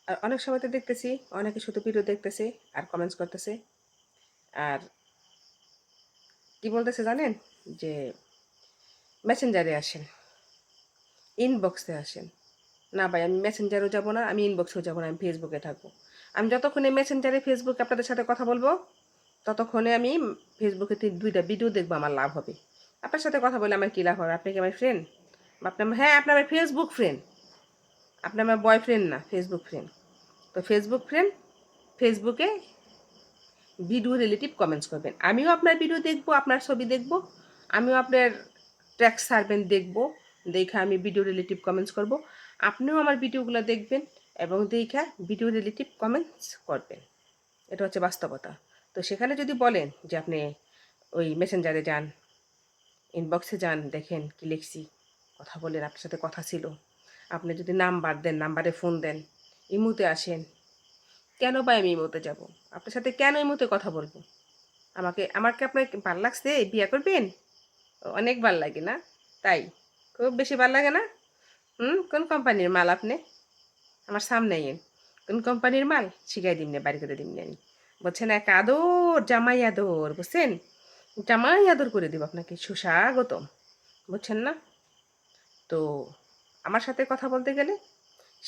আর অনেক সময় তো দেখতেছি অনেকে শুধু ভিডিও দেখতেছে আর কমেন্টস করতেছে। আর কি বলতেছে জানেন? যে মেসেঞ্জারে আসেন, ইনবক্সে আসেন। না ভাই, আমি মেসেঞ্জারও যাব না, আমি ইনবক্সেও যাব না, আমি ফেসবুকে থাকবো। আমি যতক্ষণে মেসেঞ্জারে ফেসবুকে আপনাদের সাথে কথা বলবো, ততক্ষণে আমি ফেসবুকে 2টা ভিডিও দেখবো, আমার লাভ হবে। আপনার সাথে কথা বলে আমার কী লাভ হবে? আপনি কি আমার ফ্রেন্ড? আপনি হ্যাঁ, আপনি আমার ফেসবুক ফ্রেন্ড। আপনি আমার বয়ফ্রেন্ড না, ফেসবুক ফ্রেন্ড। তো ফেসবুক ফ্রেন্ড, ফেসবুকে ভিডিও রিলেটিভ কমেন্টস করবেন। আমিও আপনার ভিডিও দেখবো, আপনার ছবি দেখবো, আমিও আপনার ট্যাক্স সারবেন দেখবো, দেখে আমি ভিডিও রিলেটিভ কমেন্টস করব। আপনিও আমার ভিডিওগুলো দেখবেন এবং দেখা ভিডিও রিলেটিভ কমেন্টস করবেন। এটা হচ্ছে বাস্তবতা। তো সেখানে যদি বলেন যে আপনি ওই মেসেঞ্জারে যান, ইনবক্সে যান, দেখেন কি লিখছি, কথা বলেন, আপনার সাথে কথা ছিল, আপনি যদি নাম্বার দেন, নাম্বারে ফোন দেন, ইমুতে আসেন, কেন বা আমি ইমুতে যাব? আপনার সাথে কেন ইমুতে কথা বলবো? আমাকে আপনার ভাল লাগছে? বিয়ে করবেন? অনেক ভাল লাগে না? তাই? খুব বেশি ভাল লাগে না? কোন কোম্পানির মাল আপনি? আমার সামনে আইয়েন। কোন কোম্পানির মাল? শিখাই দিমনে, বাড়ি করে দিমনে আমি। বুঝছেন? এক আদর, জামাই আদর, বুঝছেন? জামাই আদর করে দিব আপনাকে, সুস্বাগতম। বুঝছেন না? তো আমার সাথে কথা বলতে গেলে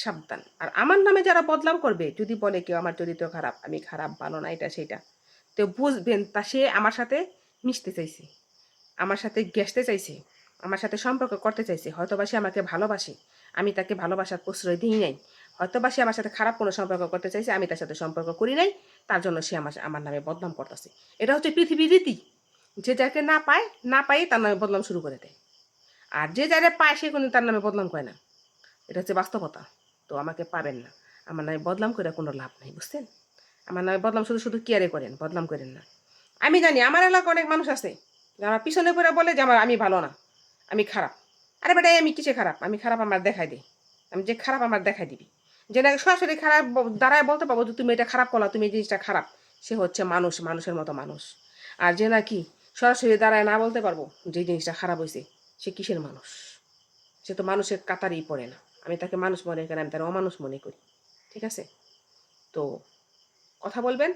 সাবধান। আর আমার নামে যারা বদনাম করবে, যদি বলে কেউ আমার চরিত্র খারাপ, আমি খারাপ, ভালো না, এটা সেটা, তো বুঝবেন তা সে আমার সাথে মিশতে চাইছে, আমার সাথে ঘেঁষতে চাইছে, আমার সাথে সম্পর্ক করতে চাইছে। হয়তোবা সে আমাকে ভালোবাসে, আমি তাকে ভালোবাসার প্রশ্রয় দিই নাই। হয়তোবা সে আমার সাথে খারাপ কোনো সম্পর্ক করতে চাইছে, আমি তার সাথে সম্পর্ক করি নাই। তার জন্য সে আমার নামে বদনাম করতেছে। এটা হচ্ছে পৃথিবীর রীতি। যে যাকে না পায়, না পাই তার নামে বদনাম শুরু করে দেয়। আর যে যারে পায় সে কোনো তার নামে বদনাম করে না। এটা হচ্ছে বাস্তবতা। তো আমাকে পাবেন না। আমার নামে বদনাম করে কোনো লাভ নাই, বুঝছেন? আমার নামে বদনাম শুধু শুধু কেয়ারে করেন, বদনাম করেন না। আমি জানি আমার এলাকায় অনেক মানুষ আছে যারা পিছনে পড়ে বলে যে আমি ভালো না, আমি খারাপ। আরে বেটাই, আমি কিসে খারাপ? আমি খারাপ আমার দেখাই দিই। আমি যে খারাপ আমার দেখাই দিবি। যে নাকি সরাসরি খারাপ দাঁড়ায় বলতে পারবো যে তুমি এটা খারাপ করলা, তুমি এই জিনিসটা খারাপ, সে হচ্ছে মানুষ, মানুষের মতো মানুষ। আর যে নাকি সরাসরি দাঁড়ায় না বলতে পারবো যে জিনিসটা খারাপ হয়েছে, সে কিসের মানুষ? সে তো মানুষের কাতারই পড়ে না। আমি তাকে মানুষ মনে করি, আমি তার অমানুষ মনে করি। ঠিক আছে? তো কথা বলবেন,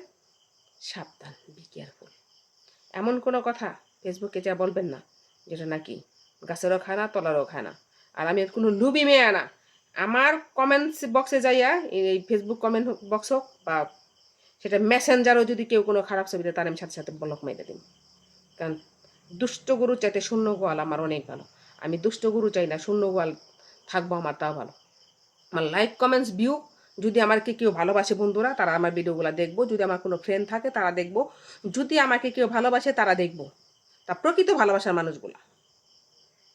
সাবধান, বি কেয়ারফুল। এমন কোনো কথা ফেসবুকে যা বলবেন না যেটা নাকি গাছেরও খায় না, তলারও খায় না। আর আমি এর কোনো লুবি মেয়ে না। আমার কমেন্টস বক্সে যাইয়া, এই ফেসবুক কমেন্ট বক্স হোক বা সেটা মেসেঞ্জারও, যদি কেউ কোনো খারাপ ছবি দেয়, তার আমি সাথে সাথে ব্লক মেরে দিই। কারণ দুষ্ট গরু চাইতে শূন্য গোয়াল আমার অনেক ভালো। আমি দুষ্ট গরু চাই না, শূন্য গোয়াল থাকবো আমার, তাও ভালো। আমার লাইক কমেন্টস ভিউ, যদি আমাকে কেউ ভালোবাসে বন্ধুরা, তারা আমার ভিডিওগুলো দেখবো। যদি আমার কোনো ফ্রেন্ড থাকে তারা দেখবো। যদি আমাকে কেউ ভালোবাসে তারা দেখবো। তা প্রকৃত ভালোবাসার মানুষগুলা,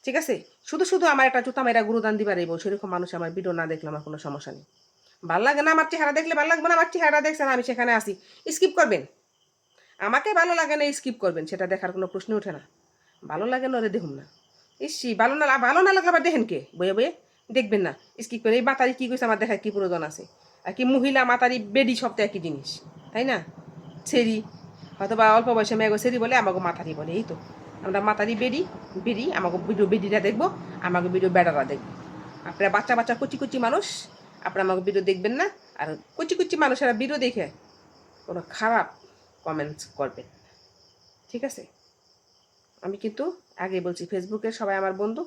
ঠিক আছে? শুধু শুধু আমার একটা জুতা মেরা গুরুদান দিবার এই সেরকম মানুষ আমার ভিডিও না দেখলে আমার কোনো সমস্যা নেই। ভাল লাগে না আমার চেহারা দেখলে, ভাল লাগবে না আমার চেহারা দেখছেন, আমি সেখানে আসি, স্কিপ করবেন। আমাকে ভালো লাগে না স্কিপ করবেন, সেটা দেখার কোনো প্রশ্ন ওঠে না। ভালো লাগে না ওরে দেখুন না। ইসি ভালো না লাগলে আবার দেখেন কে? বয়ে বয়ে দেখবেন না, স্কিপ করে। এই মাতারি কী কইছে আমার দেখার কী প্রয়োজন আছে? আর কি মহিলা মাতারি বেডি সব তো একই জিনিস, তাই না? ছেড়ি, হয়তো বা অল্প বয়সে মেয়েগো ছেড়ি বলে, আমাকে মাতারি বলে, এই তো। আমরা মাতারি বেডি, বেডি আমাকে ভিডিও বেডিটা দেখবো, আমাকে ভিডিও বেড়ারা দেখবো। আপনারা বাচ্চা বাচ্চা কুচি কুচি মানুষ, আপনারা আমাকে ভিডিও দেখবেন না। আর কুচি কুচি মানুষেরা ভিডিও দেখে কোনো খারাপ কমেন্টস করবেন, ঠিক আছে? আমি কিন্তু আগে বলছি, ফেসবুকের সবাই আমার বন্ধু,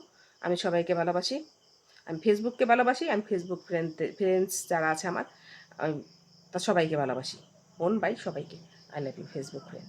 আমি সবাইকে ভালোবাসি। আমি ফেসবুককে ভালোবাসি, আমি ফেসবুক ফ্রেন্ডস যারা আছে আমার, তা সবাইকে ভালোবাসি। বোন ভাই সবাইকে, I love you Facebook friend.